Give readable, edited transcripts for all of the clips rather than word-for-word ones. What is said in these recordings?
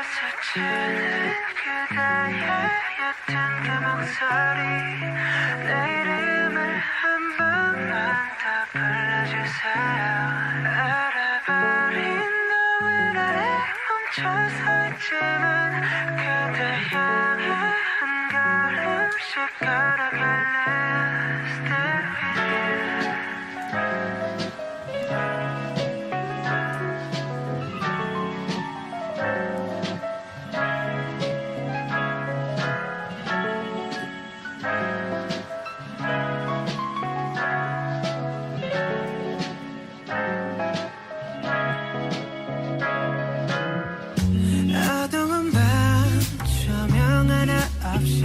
스치는 그대의 옅은 그 목소리 내 이름을 한 번만 더 불러주세요. 알아버린 너의 아래 멈춰 서 있지만 그대 향해 한 걸음씩 걸어갈래. Stay with you. 어두운 밤 조명 하나 없이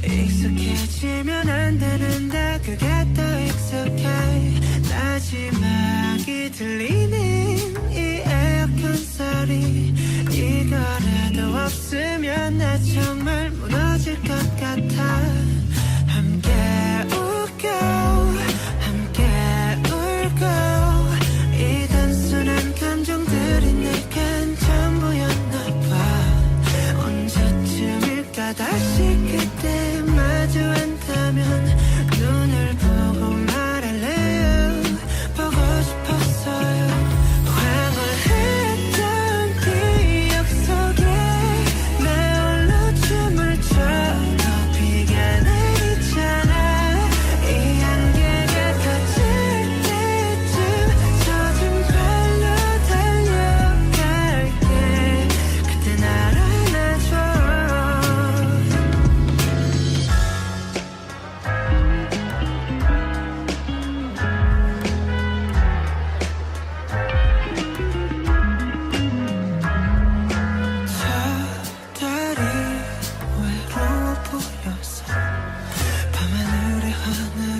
익숙해지면 안 되는데 그게 더 익숙해. 마지막이 들리는 이 에어컨 소리 이거라도 없으면 나 정말 무너질 것 같아. 함께 웃고 함께 울고 이 단순한 감정들이 내겐 전부였나 봐. 언제쯤일까 다시 그때 마주한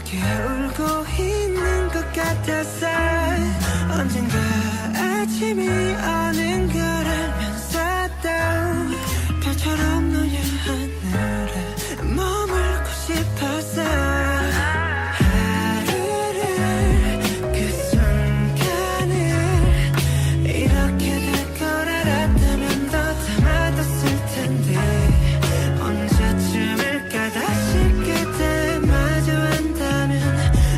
함께 울고 있는 것 같았어. 언젠가 아침이 오는 걸 알면서도 별처럼 너의 하늘에 머물고 싶었어. 하루를 그 순간을 이렇게 될 걸 알았다면 더 담아뒀을 텐데 언제쯤일까 다시 그때 마주한다면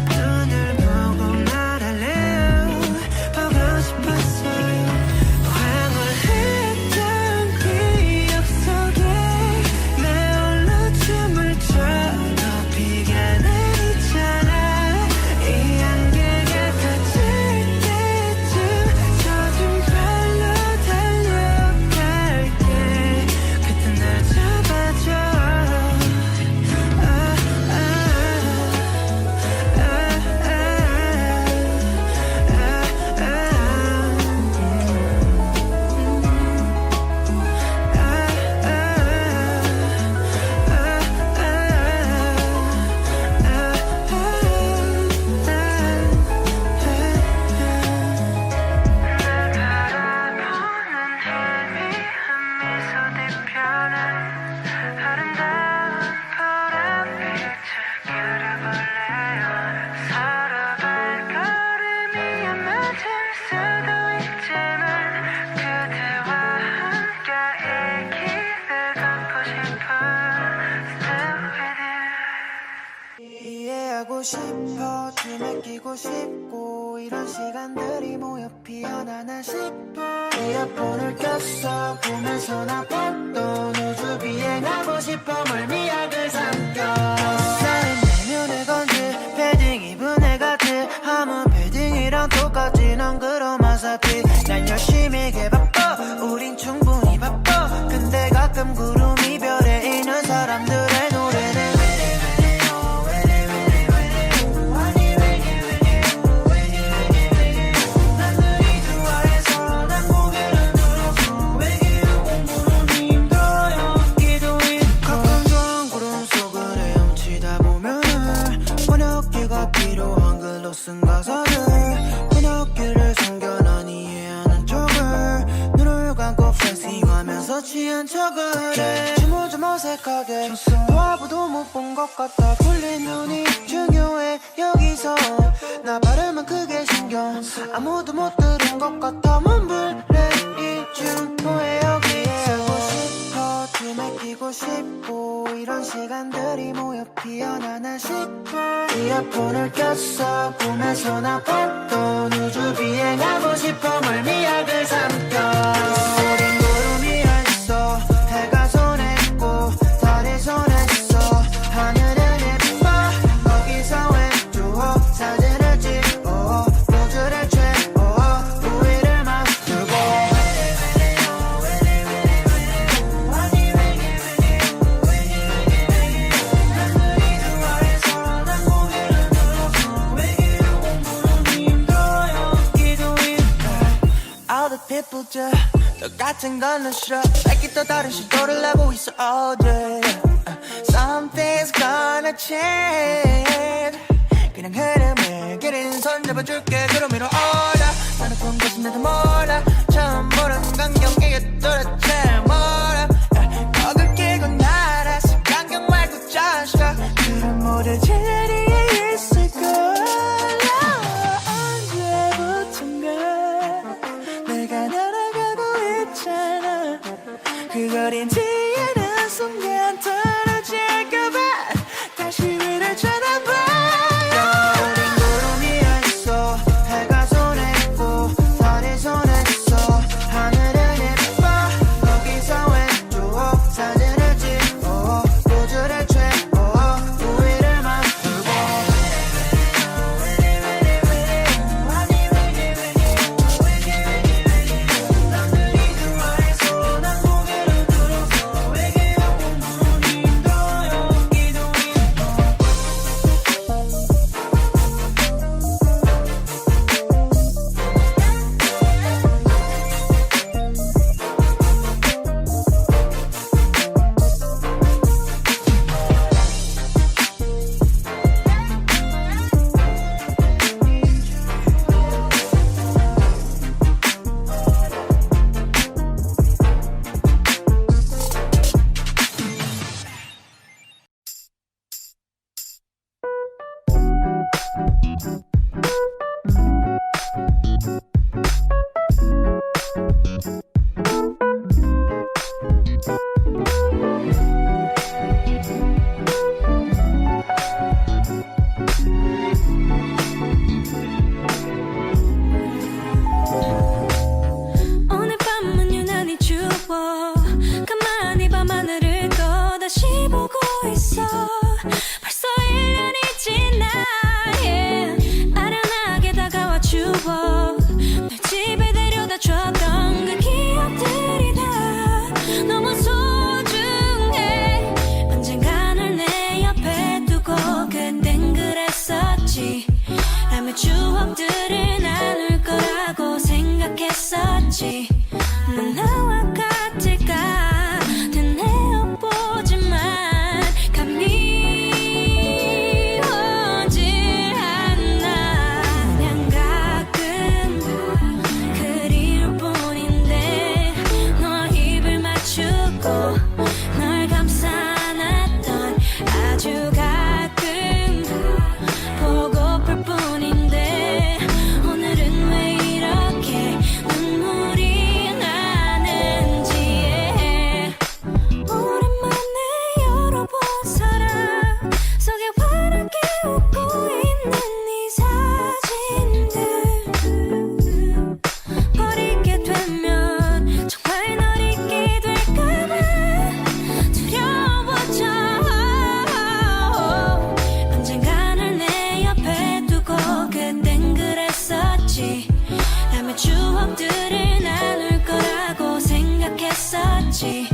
눈을 보고 말할래요. 보고 싶었어요. 황홀했던 기억 속에 내 홀로 춤을 춰도 비가 내리잖아. 이 안개가 걷힐 때쯤 젖은 발로 달려갈게. 그때 날 잡아줘. 이해하고 싶어 춤에 끼고 싶고 이런 시간들이 모여 피어나나 싶어. 이어폰을 꼈어 꿈에서 나 봤던 우주 비행하고 싶어. 멀미약을 삼켜 쌓인 내면의 건지 패딩 입은 애 같아. 아무 패딩이랑 똑같지 넌 그런 마사티. 난 열심히 개바빠 우린 충분히 바빠. 근데 가끔 구름이 별에 있는 사람들의 노래는 쓴 가사를 번역기를 숨겨 난 이해하는 척을 눈을 감고 플렉싱하면서 취한 척을 해. 춤을 좀 어색하게 도와봐도 못 본 것 같아. 풀린 눈이 중요해 여기서. 나 발음은 크게 신경 아무도 못 들은 것 같아. 몸불래 이쯤 뭐해 여기에. 쓰고 싶어 춤에 끼고 싶고 이런 시간들이 모여 피어나나 싶어. 이어폰을 꼈어 꿈에서 나 봤던 우주 비행하고 싶어. 멀미약을 삼켜 우린 구름 위에 있어. 해가 손에 있고 달이 손에 있어. 하늘은 예뻐 거기서 왼쪽 사진을 찍어 포즈를 채워 우위를 맞추고. people 저 똑같은 건 싫어. 매일 또 다른 시도를 하고 있어 all day. Something's gonna change. 그냥 흐름을 길은 손 잡아줄게. 구름 위로 올라 나는 본 것은 나도 몰라. 처음 보는 광경에 도대체 뭐라. 벽을 끼고 날아 강경 말고 자식아. 그런 모든 자리에 있을 거야. 그걸 인지하는 순간 떨어질까봐 다시 위를 쳐다봐. 우린 구름 위에 있어. 해가 손에 있고 달이 손에 있어. 하늘은 예뻐 거기서 왼쪽 사진을 찍어 포즈를 채워 우위를 맞춰. 추억들을 나눌 거라고 생각했었지. 넌 나와 같을까 되뇌어보지만 감미워질 않아. 그냥 가끔 그리울 뿐인데 널 입을 맞추고 널 감싸놨던 아주 가끔 보고플 뿐인데 오늘은 왜 이렇게 눈물이 나는지. 오랜만에 열어본 사람 속에 환하게 웃고 있는 네 사진들 버리게 되면 정말 널 잊게 될까봐 두려워져. 언젠가는 내 옆에 두고 그땐 그랬었지. 남의 추억들을 나눌 거라고 생각했었지.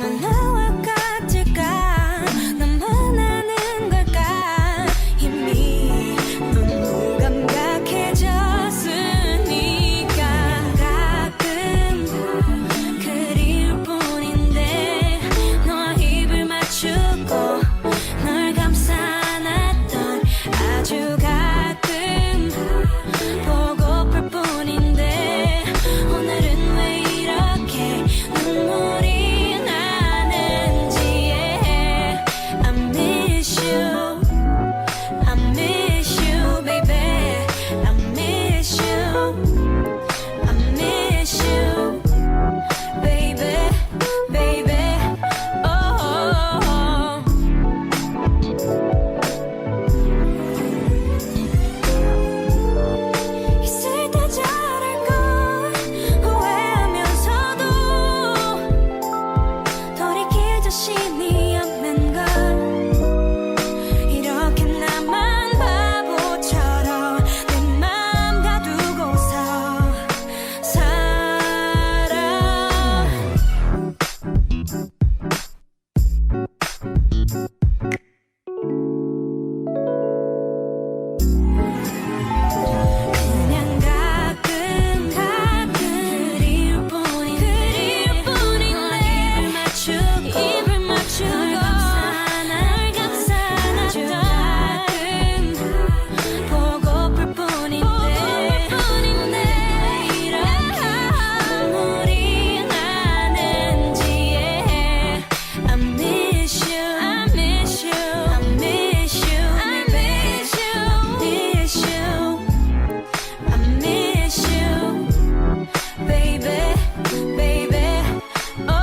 넌 나와 같을까 나만 아는 걸까. 이미 너무 감각해졌으니까. 가끔 그리울 뿐인데 널 입을 맞추고 널 감싸놨던 아주 가끔 보고플 뿐인데 오늘은 왜 이렇게 눈물이 나는지. I miss you, I miss you, baby. I miss you, I miss you, baby, baby. Oh. 있을 때 잘할 걸 후회하면서도 돌이킬 자신이 없는 걸. 이렇게 나만 바보처럼 내 맘 가두고서 살아. 그냥 가끔 그리울 뿐인데 입을 맞추고 널 감싸놨던 가끔 보고플 뿐인데 오늘 이렇게 눈물이 나는지. I miss you, I miss you, I miss you, I miss you, I miss you, I miss you, baby, baby. Oh.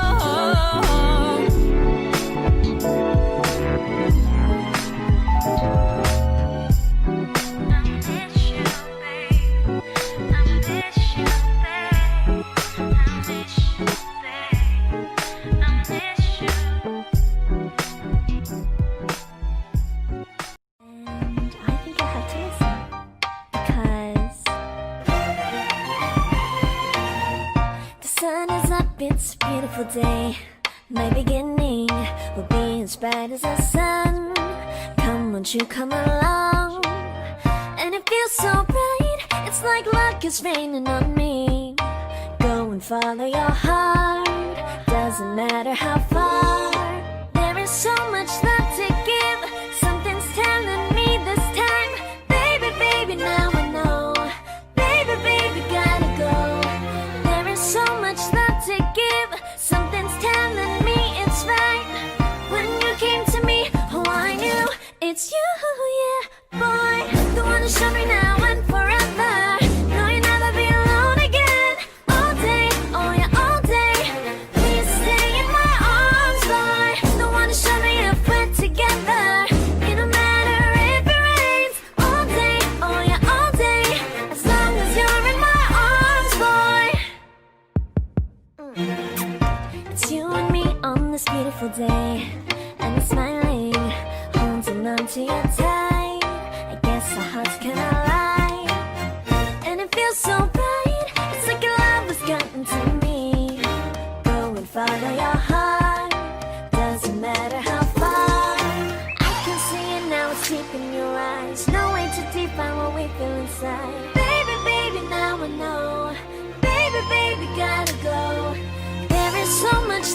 I miss you, babe. I miss you, babe. I miss you, babe. I miss you. And I think I have to listen because the sun is up, it's a beautiful day. My beginning will be as bright as the sun. Come, won't you come along? And it feels so bright, it's like luck is raining on me. Go and follow your heart, doesn't matter how far. There is so much love to give, something's telling me this time. Baby, baby, now I know. Baby, baby, gotta go. There is so much love to give, something's telling me it's right. When you came to me, oh I knew it's you, yeah, boy. The one who showed me now and forever. No, you'll never be alone again. All day, oh yeah, all day. Please stay in my arms, boy. The one who showed me if we're together. It don't matter if it rains. All day, oh yeah, all day. As long as you're in my arms, boy. It's you and me on this beautiful day, and it's smiling, holding on to your tight. I guess our hearts can align, and it feels so bright. It's like your love has gotten to me. Go and follow your heart, doesn't matter how far. I can see it now, it's deep in your eyes. No way to define what we feel inside.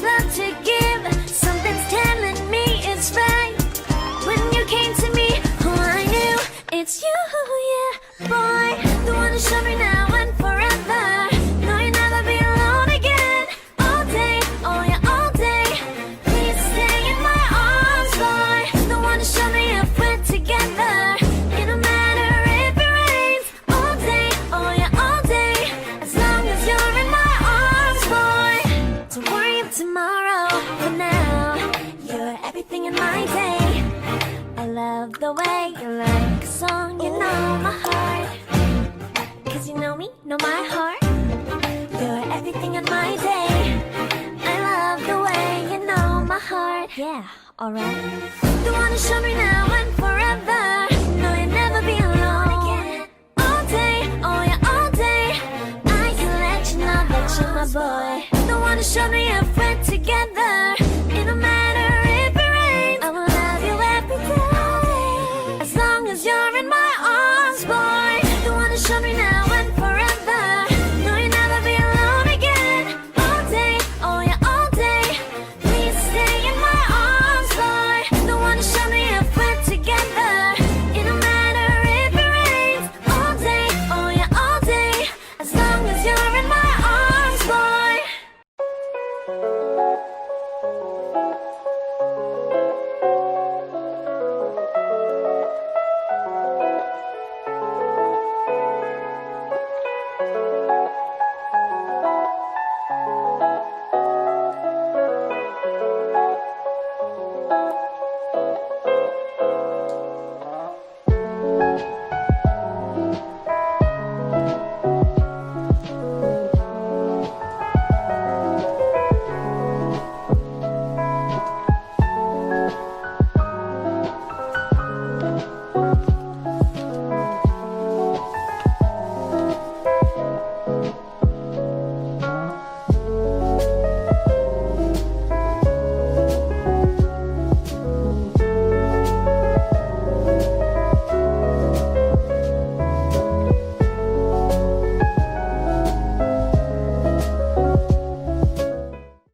much love to give. Something's telling me it's right. When you came to me, oh, I knew it's you, yeah, boy. The one to show me now and forever. No, you'll never be alone again. All day, oh yeah, all day. Please stay in my arms, boy. The one to show me if we're together. It don't matter if it rains. All day, oh yeah, all day. As long as you're in my arms, boy. Don't worry about tomorrow. For now, you're everything in my day. I love the way you like a song. You know my heart. Cause you know me, know my heart. You're everything in my day. I love the way you know my heart. Yeah, alright. The one to show